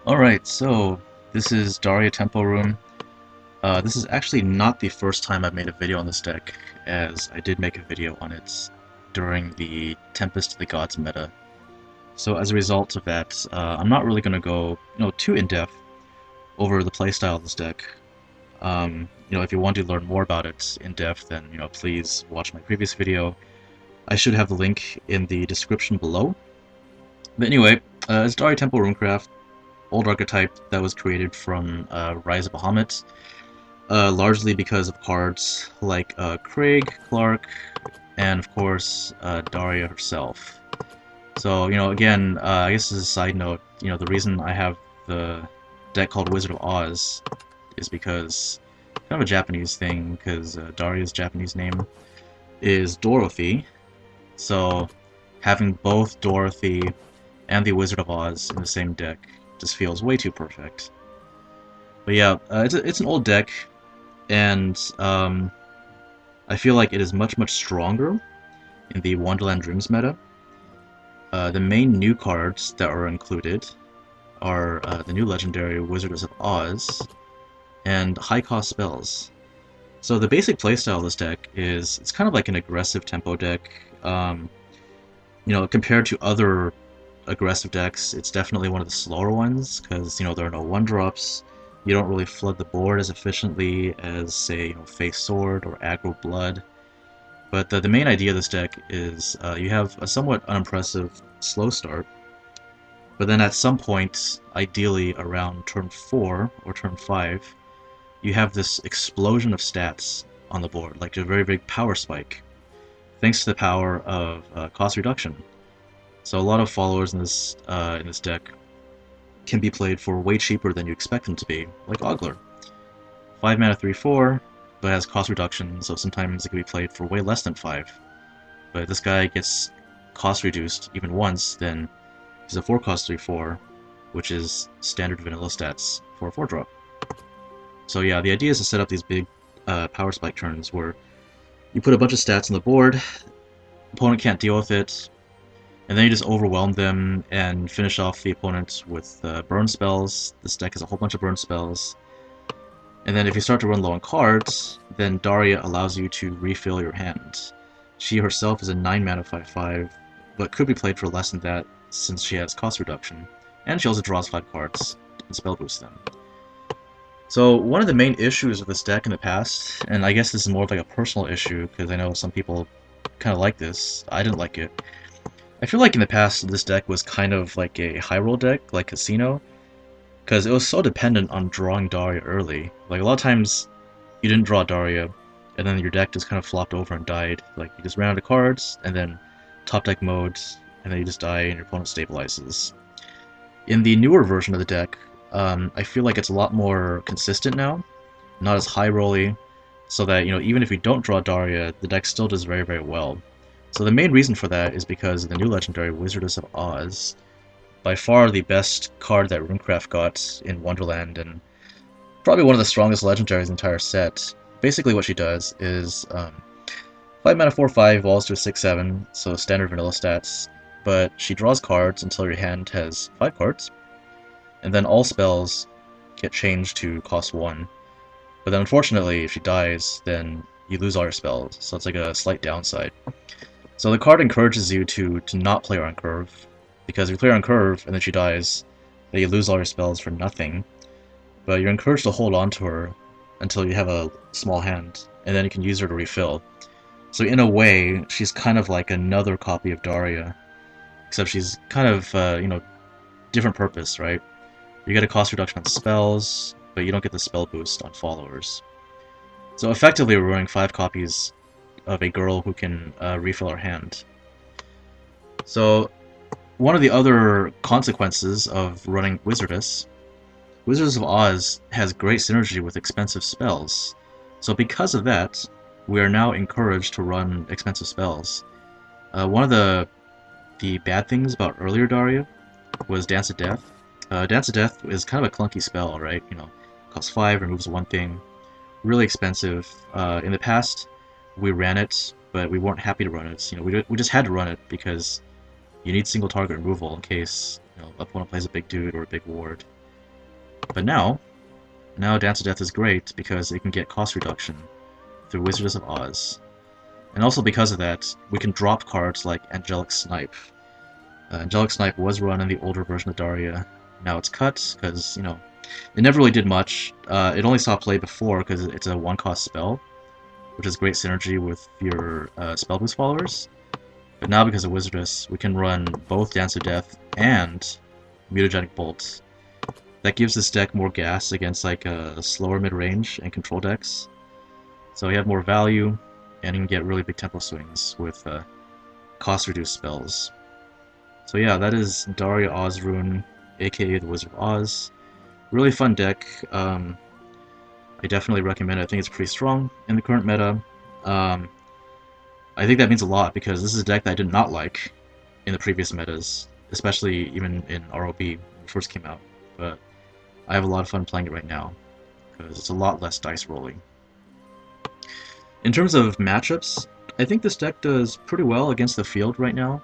Alright, so this is Daria Tempo Rune. This is actually not the first time I've made a video on this deck, as I did make a video on it during the Tempest of the Gods meta. So as a result of that, I'm not really going to go too in-depth over the playstyle of this deck. If you want to learn more about it in depth, then please watch my previous video. I should have the link in the description below. But anyway, it's Daria Tempo Runecraft. Old archetype that was created from Rise of Bahamut, largely because of cards like Craig, Clark, and of course Daria herself. So, again, I guess as a side note, the reason I have the deck called Wizard of Oz is because kind of a Japanese thing, because Daria's Japanese name is Dorothy, so having both Dorothy and the Wizard of Oz in the same deck just feels way too perfect. But yeah, it's an old deck, and I feel like it is much stronger in the Wonderland Dreams meta. The main new cards that are included are the new legendary Wizardess of Oz and high-cost spells. So the basic playstyle of this deck is it's kind of like an aggressive tempo deck. Compared to other aggressive decks, it's definitely one of the slower ones, because there are no 1-drops. You don't really flood the board as efficiently as, say, Face Sword or Aggro Blood. But the main idea of this deck is you have a somewhat unimpressive slow start, but then at some point, ideally around turn 4 or turn 5, you have this explosion of stats on the board, like a very big power spike, thanks to the power of cost reduction. So a lot of followers in this deck can be played for way cheaper than you expect them to be, like Ogler. 5 mana 3/4, but has cost reduction, so sometimes it can be played for way less than 5. But if this guy gets cost reduced even once, then he's a 4 cost 3/4, which is standard vanilla stats for a 4-drop. So yeah, the idea is to set up these big power spike turns where you put a bunch of stats on the board, opponent can't deal with it, and then you just overwhelm them and finish off the opponent with burn spells. This deck has a whole bunch of burn spells. And then if you start to run low on cards, then Daria allows you to refill your hand. She herself is a 9 mana 5/5, but could be played for less than that since she has cost reduction. And she also draws 5 cards and spell boost them. So one of the main issues with this deck in the past, and I guess this is more of like a personal issue because I know some people kind of like this, I didn't like it. I feel like in the past, this deck was kind of like a high roll deck, like Casino, because it was so dependent on drawing Daria early. Like, a lot of times, you didn't draw Daria, and then your deck just kind of flopped over and died. Like, you just ran out of cards, and then top deck mode, and then you just die, and your opponent stabilizes. In the newer version of the deck, I feel like it's a lot more consistent now, not as high rolly, so that, even if you don't draw Daria, the deck still does very well. So the main reason for that is because of the new legendary Wizardess of Oz, by far the best card that Runecraft got in Wonderland, and probably one of the strongest legendaries in the entire set. Basically what she does is 5 mana 4/5 evolves to a 6/7, so standard vanilla stats, but she draws cards until your hand has 5 cards, and then all spells get changed to cost 1. But then unfortunately, if she dies, then you lose all your spells, so it's like a slight downside. So the card encourages you to not play her on curve, because if you play her on curve and then she dies, then you lose all your spells for nothing. But you're encouraged to hold on to her until you have a small hand, and then you can use her to refill. So in a way, she's kind of like another copy of Daria, except she's kind of, different purpose, right? You get a cost reduction on spells, but you don't get the spell boost on followers. So effectively, we're running 5 copies of a girl who can refill her hand. So one of the other consequences of running Wizardess of Oz has great synergy with expensive spells. So because of that, we are now encouraged to run expensive spells. One of the bad things about earlier Daria was Dance of Death. Dance of Death is kind of a clunky spell, right? Costs 5, removes 1 thing. Really expensive. In the past, we ran it, but we weren't happy to run it. We just had to run it because you need single target removal in case opponent plays a big dude or a big ward. But now Dance of Death is great because it can get cost reduction through Wizardess of Oz. And also because of that, we can drop cards like Angelic Snipe. Angelic Snipe was run in the older version of Daria. Now it's cut, because, you know, it never really did much. It only saw play before because it's a 1-cost spell, which is great synergy with your spellboost followers. But now, because of Wizardess, we can run both Dance of Death and Mutagenic Bolt. That gives this deck more gas against like slower mid-range and control decks. So you have more value, and you can get really big tempo swings with cost-reduced spells. So yeah, that is Daria Ozrune, aka the Wizard of Oz. Really fun deck. I definitely recommend it. I think it's pretty strong in the current meta. I think that means a lot because this is a deck that I did not like in the previous metas, especially even in ROB when it first came out. But I have a lot of fun playing it right now because it's a lot less dice rolling. In terms of matchups, I think this deck does pretty well against the field right now,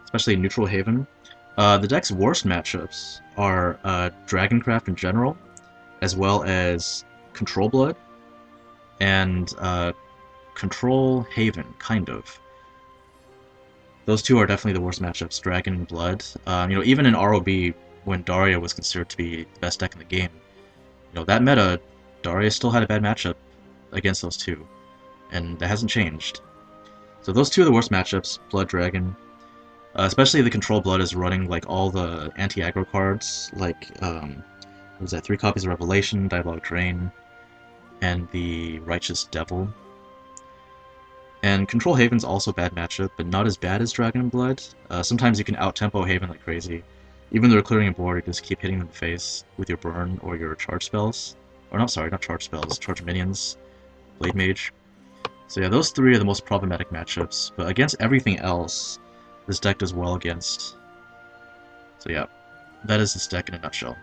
especially Neutral Haven. The deck's worst matchups are Dragoncraft in general, as well as Control Blood, and Control Haven, kind of. Those two are definitely the worst matchups, Dragon and Blood. You know, even in ROB, when Daria was considered to be the best deck in the game, you know, that meta, Daria still had a bad matchup against those two, and that hasn't changed. So those two are the worst matchups, Blood, Dragon. Especially the Control Blood is running like all the anti-aggro cards, like, what was that, 3 copies of Revelation, Diabolic Drain, and the Righteous Devil. And Control Haven's also a bad matchup, but not as bad as Dragon and Blood. Sometimes you can out-tempo Haven like crazy. Even though they're clearing a board, you just keep hitting them in the face with your burn or your charge spells. Or no, sorry, not charge spells, charge minions, Blade Mage. So yeah, those 3 are the most problematic matchups, but against everything else, this deck does well against. So yeah, that is this deck in a nutshell.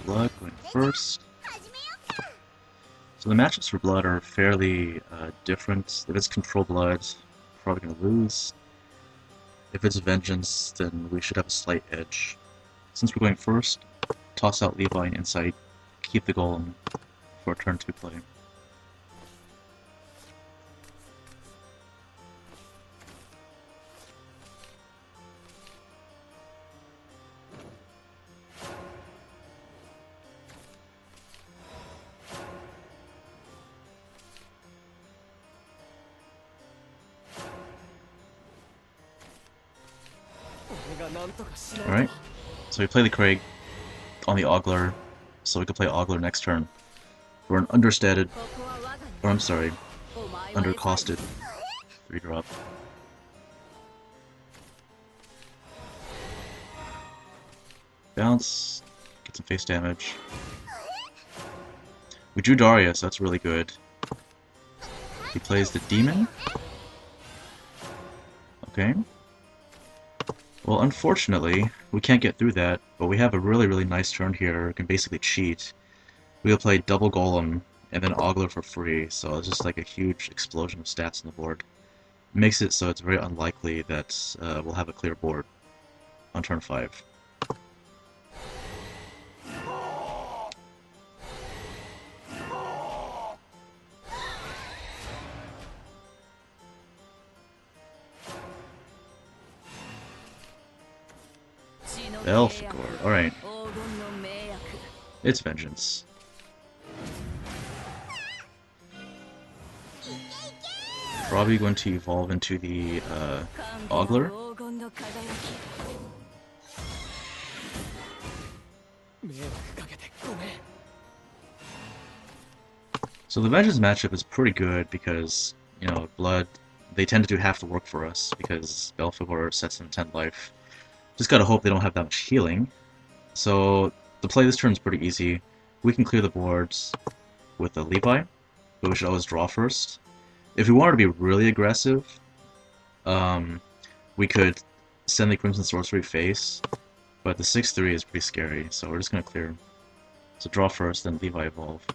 Blood going first. So the matchups for Blood are fairly different. If it's Control Blood, probably going to lose. If it's Vengeance, then we should have a slight edge. Since we're going first, toss out Levi and Insight, keep the Golem for turn 2 play. Alright, so we play the Craig on the Ogler, so we can play Ogler next turn. We're an understated, or I'm sorry, undercosted 3-drop. Bounce, get some face damage. We drew Daria, so that's really good. He plays the Demon. Okay. Well, unfortunately, we can't get through that, but we have a really nice turn here. We can basically cheat. We'll play double Golem, and then Ogler for free, so it's just like a huge explosion of stats on the board. Makes it so it's very unlikely that we'll have a clear board on turn 5. Elfgord, alright. It's Vengeance. Probably going to evolve into the Ogler. So the Vengeance matchup is pretty good because, you know, Blood, they tend to do half the work for us because Belphegor sets them 10 life. Just gotta hope they don't have that much healing. So the play this turn is pretty easy. We can clear the boards with a Levi, but we should always draw first. If we wanted to be really aggressive, we could send the Crimson Sorcery face, but the 6/3 is pretty scary, so we're just gonna clear. So draw first, then Levi evolve.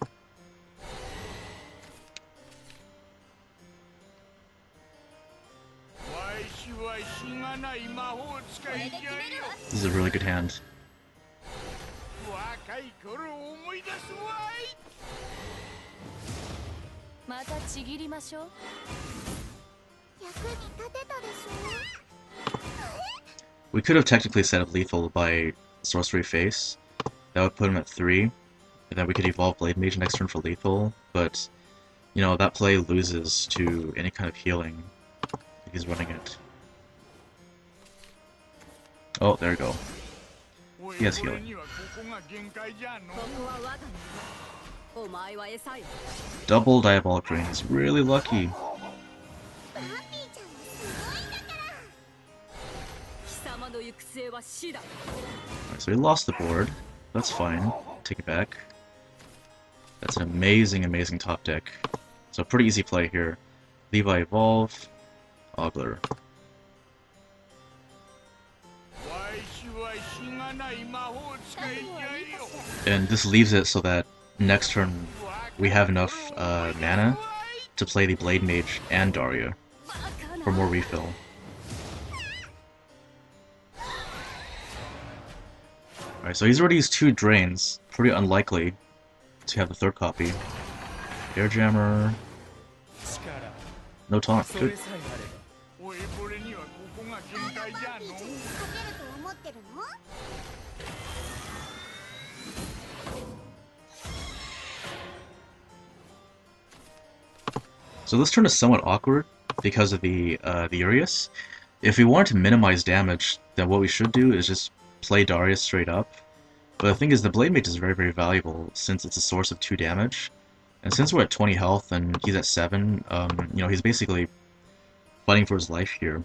This is a really good hand. We could have technically set up lethal by Sorcery Face. That would put him at 3, and then we could evolve Blade Mage next turn for lethal, but, you know, that play loses to any kind of healing if he's running it. Oh, there we go. He has healing. Double Diabolic Rain is really lucky. Alright, so we lost the board. That's fine. Take it back. That's an amazing, amazing top deck. So pretty easy play here. Levi Evolve, Ogler. And this leaves it so that next turn we have enough mana to play the Blade Mage and Daria for more refill. Alright, so he's already used 2 drains. Pretty unlikely to have the 3rd copy. Air Jammer. No taunt. Good. So this turn is somewhat awkward because of the Urias. If we want to minimize damage, then what we should do is just play Daria straight up. But the thing is, the Blade Mage is very, very valuable since it's a source of 2 damage. And since we're at 20 health and he's at 7, you know, he's basically fighting for his life here.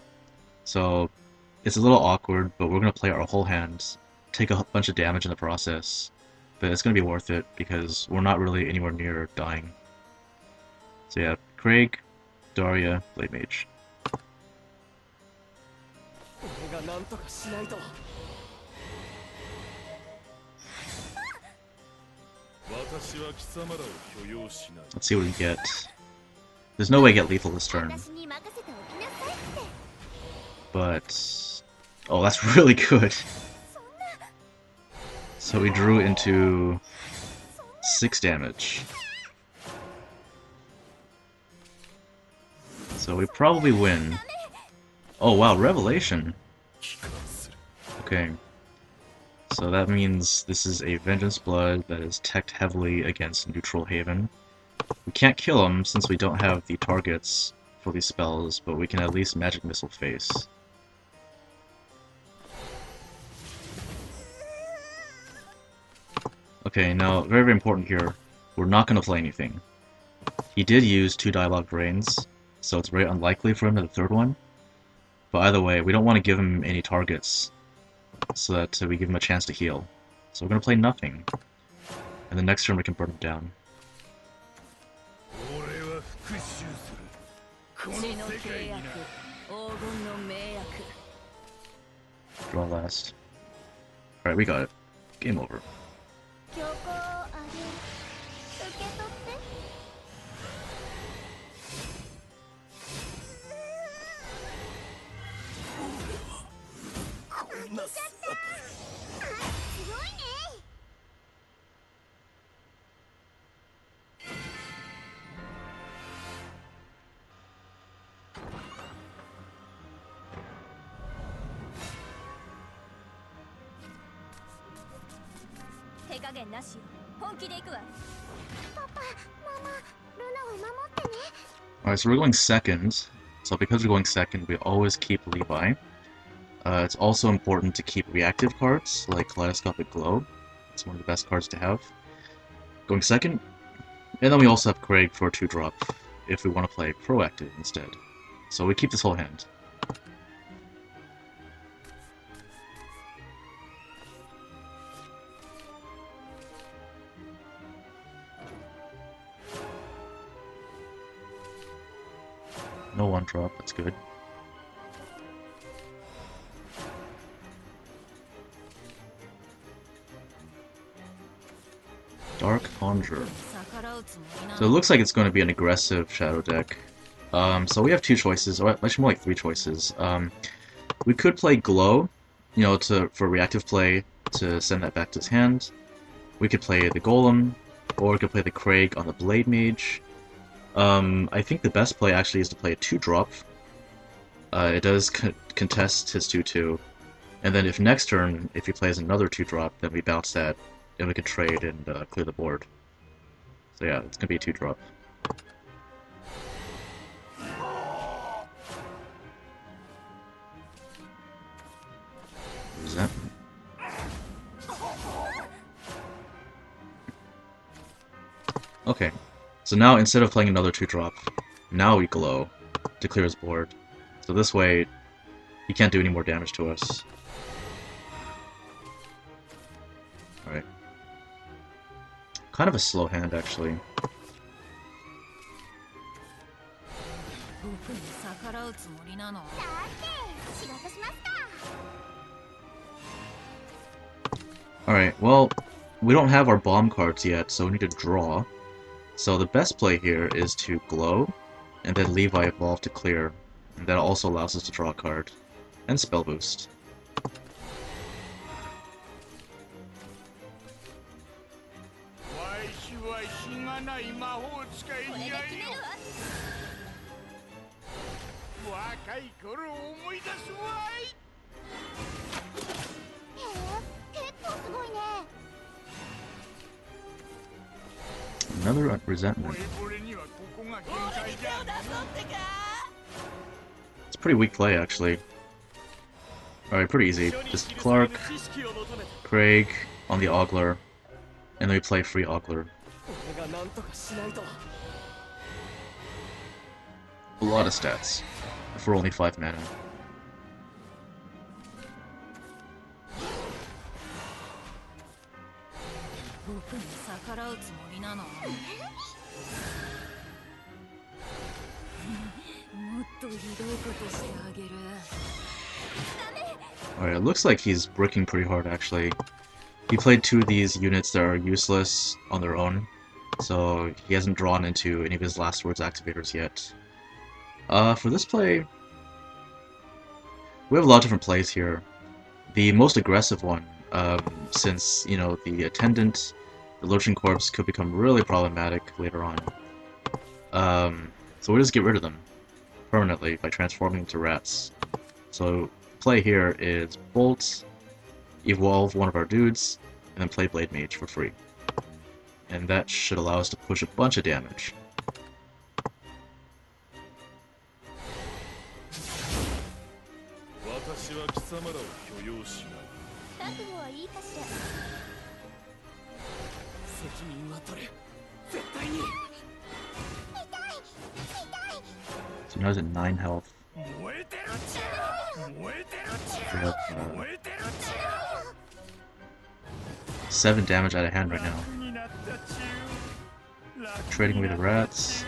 So it's a little awkward, but we're going to play our whole hand, take a bunch of damage in the process. But it's going to be worth it because we're not really anywhere near dying. So yeah, Craig, Daria, Blade Mage. Let's see what we get. There's no way to get lethal this turn. But... oh, that's really good. So we drew into 6 damage. So we probably win. Oh wow, Revelation! Okay. So that means this is a Vengeance Blood that is teched heavily against Neutral Haven. We can't kill him since we don't have the targets for these spells, but we can at least Magic Missile Face. Okay, now, very, very important here, we're not going to play anything. He did use 2 Dialogue Drains, so it's very unlikely for him to the 3rd one. But either way, we don't want to give him any targets, so that we give him a chance to heal. So we're going to play nothing. And the next turn we can burn him down. Draw last. Alright, we got it. Game over. Alright, so we're going second. So because we're going second, we always keep Levi. It's also important to keep reactive cards, like Kaleidoscopic Globe. It's one of the best cards to have. Going second. And then we also have Craig for a 2-drop, if we want to play proactive instead. So we keep this whole hand. No 1-drop, that's good. Dark Conjure. So it looks like it's going to be an aggressive shadow deck. So we have 2 choices, or actually more like 3 choices. We could play Glow, you know, for reactive play to send that back to his hand. We could play the Golem, or we could play the Craig on the Blade Mage. I think the best play actually is to play a 2-drop. It does contest his 2/2, and then if next turn, if he plays another 2-drop, then we bounce that, and we can trade and clear the board. So yeah, it's gonna be a 2-drop. Resentment. Okay, so now instead of playing another 2-drop, now we Glow to clear his board. So this way, he can't do any more damage to us. Alright. Kind of a slow hand, actually. Alright, well, we don't have our bomb cards yet, so we need to draw. So the best play here is to Glow, and then Levi Evolve to clear. And that also allows us to draw a card. And spell boost. Another resentment. It's pretty weak play, actually. Alright, pretty easy. Just Clark, Craig on the Ogler, and then we play free Ogler. A lot of stats for only 5 mana. Alright, it looks like he's bricking pretty hard, actually. He played 2 of these units that are useless on their own, so he hasn't drawn into any of his last words activators yet. For this play, we have a lot of different plays here. The most aggressive one, since, you know, the Attendant, the Lurching Corpse could become really problematic later on. So we'll just get rid of them permanently by transforming into rats. So play here is Bolt, evolve one of our dudes, and then play Blade Mage for free. And that should allow us to push a bunch of damage. So now he's at 9 health. We have 7 damage out of hand right now. Trading away the rats.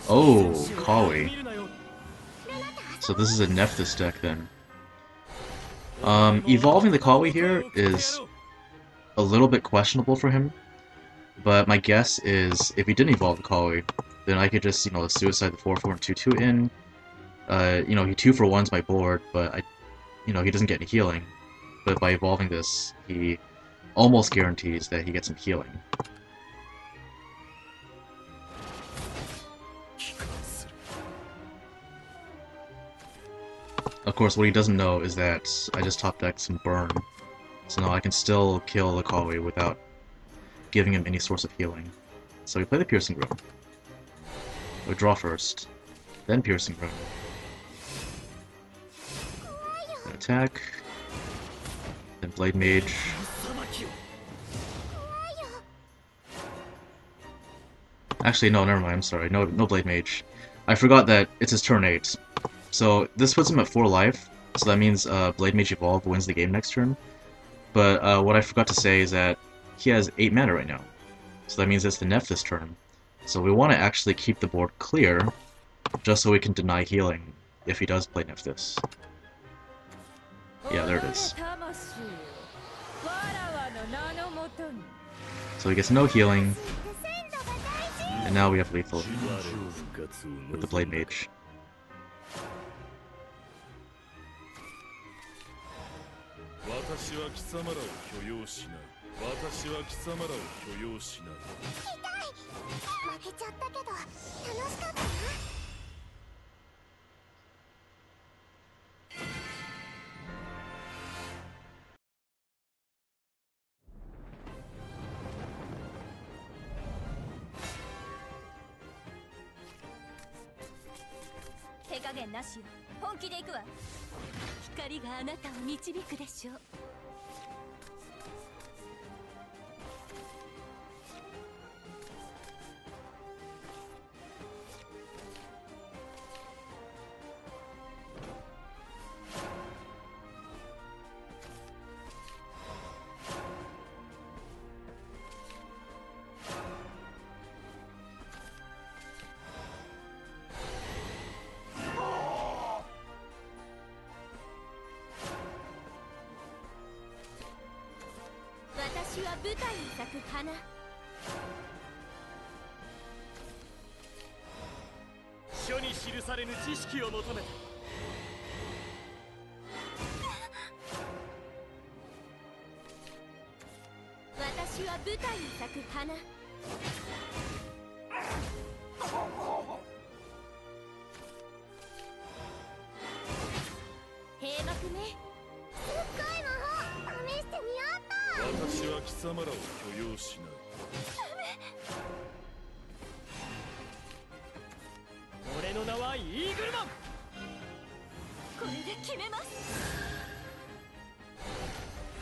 Oh, Kawi. So this is a Nephthys deck then. Evolving the Kawi here is a little bit questionable for him, but my guess is if he didn't evolve the Kawi, then I could just, you know, suicide the 4/4 and 2/2 in. You know, he 2-for-1's my board, but you know, he doesn't get any healing. But by evolving this, he almost guarantees that he gets some healing. Of course, what he doesn't know is that I just top decked some burn, so now I can still kill the Kawi without giving him any source of healing. So we play the Piercing Rune. We draw first, then Piercing Rune. Then attack, then Blade Mage. Actually, no, never mind, I'm sorry, no Blade Mage. I forgot that it's his turn 8. So this puts him at 4 life, so that means Blade Mage Evolve wins the game next turn. But what I forgot to say is that he has 8 mana right now, so that means it's the Nephthys turn. So we want to actually keep the board clear, just so we can deny healing if he does play Nephthys. Yeah, there it is. So he gets no healing, and now we have lethal with the Blade Mage. 私は貴様らを許容しない。私は貴様らを許容しない。痛い。負けちゃったけど楽しかったな。手加減なしよ。本気で行くわ。光があなたを導くでしょう。私は舞台に咲く花。書に記されぬ知識を求めて。私は舞台に咲く花。閉幕ね。すっごい魔法試してみようっと。私は貴様らを許容しない。俺の名はイーグルマン。これで決めます。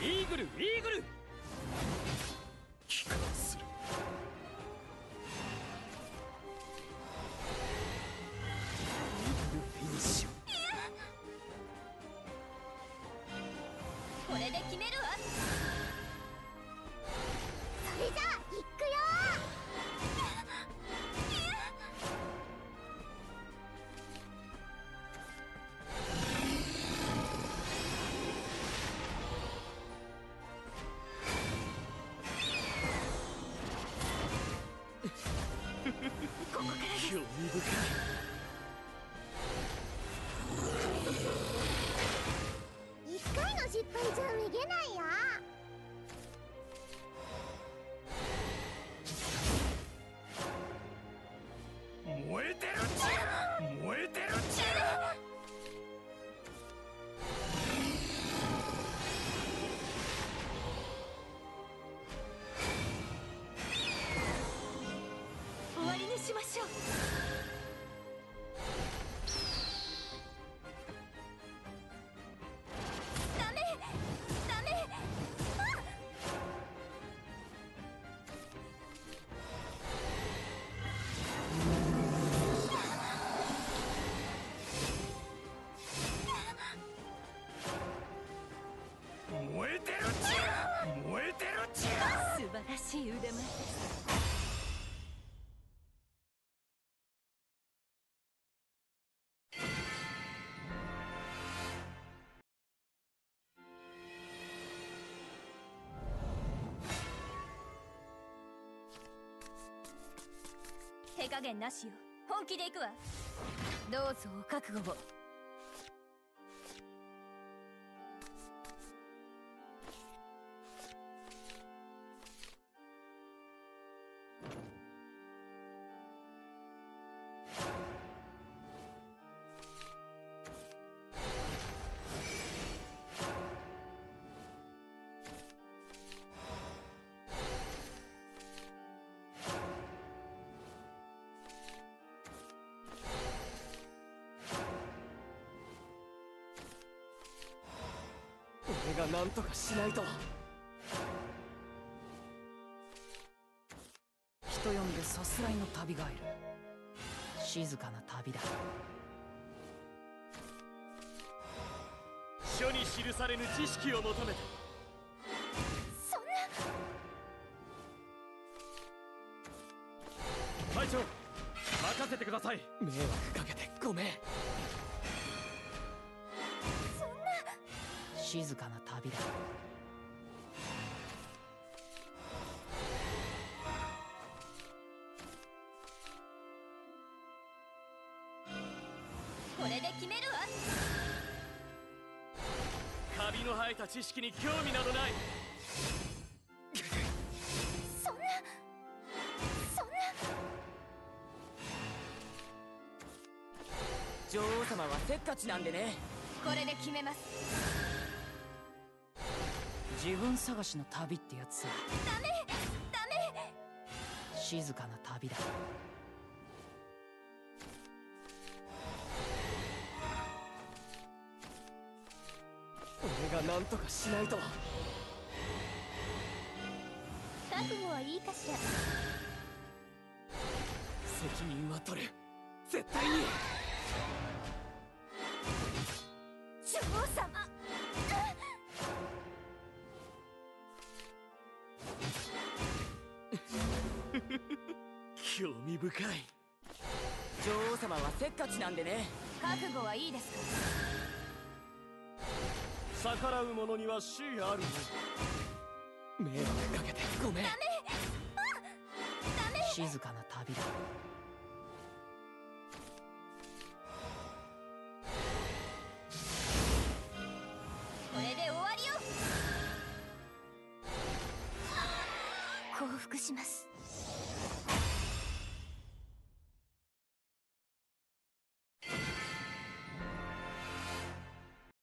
イーグル、イーグル。帰還する。フィニッシュ。これで決めるわ。それじゃあ行くよここからです。興味深い。一回の失敗じゃめげないよ。燃えてるっちゅう。燃えてるっちゅう。終わりにしましょう。ダメダメ。燃えてるっちゅう。燃えてるっちゅう。素晴らしい腕前です。手加減なしよ。本気で行くわ。どうぞお覚悟を。俺が何とかしないと。人呼んでさすらいの旅がいる。静かな旅だ。書に記されぬ知識を求めて。そんな。隊長、任せてください。迷惑かけてごめん。静かな旅だ。これで決めるわ。カビの生えた知識に興味などない。そんな女王様はせっかちなんでね。これで決めます。自分探しの旅ってやつさ。ダメ静かな旅だ。俺が何とかしないと。覚悟はいいかしら。責任は取る、絶対に。女王様。興味深い。女王様はせっかちなんでね。覚悟はいいですか。逆らう者には死ある。迷惑かけてごめん。静かな旅だ。これで終わりよ。降伏します。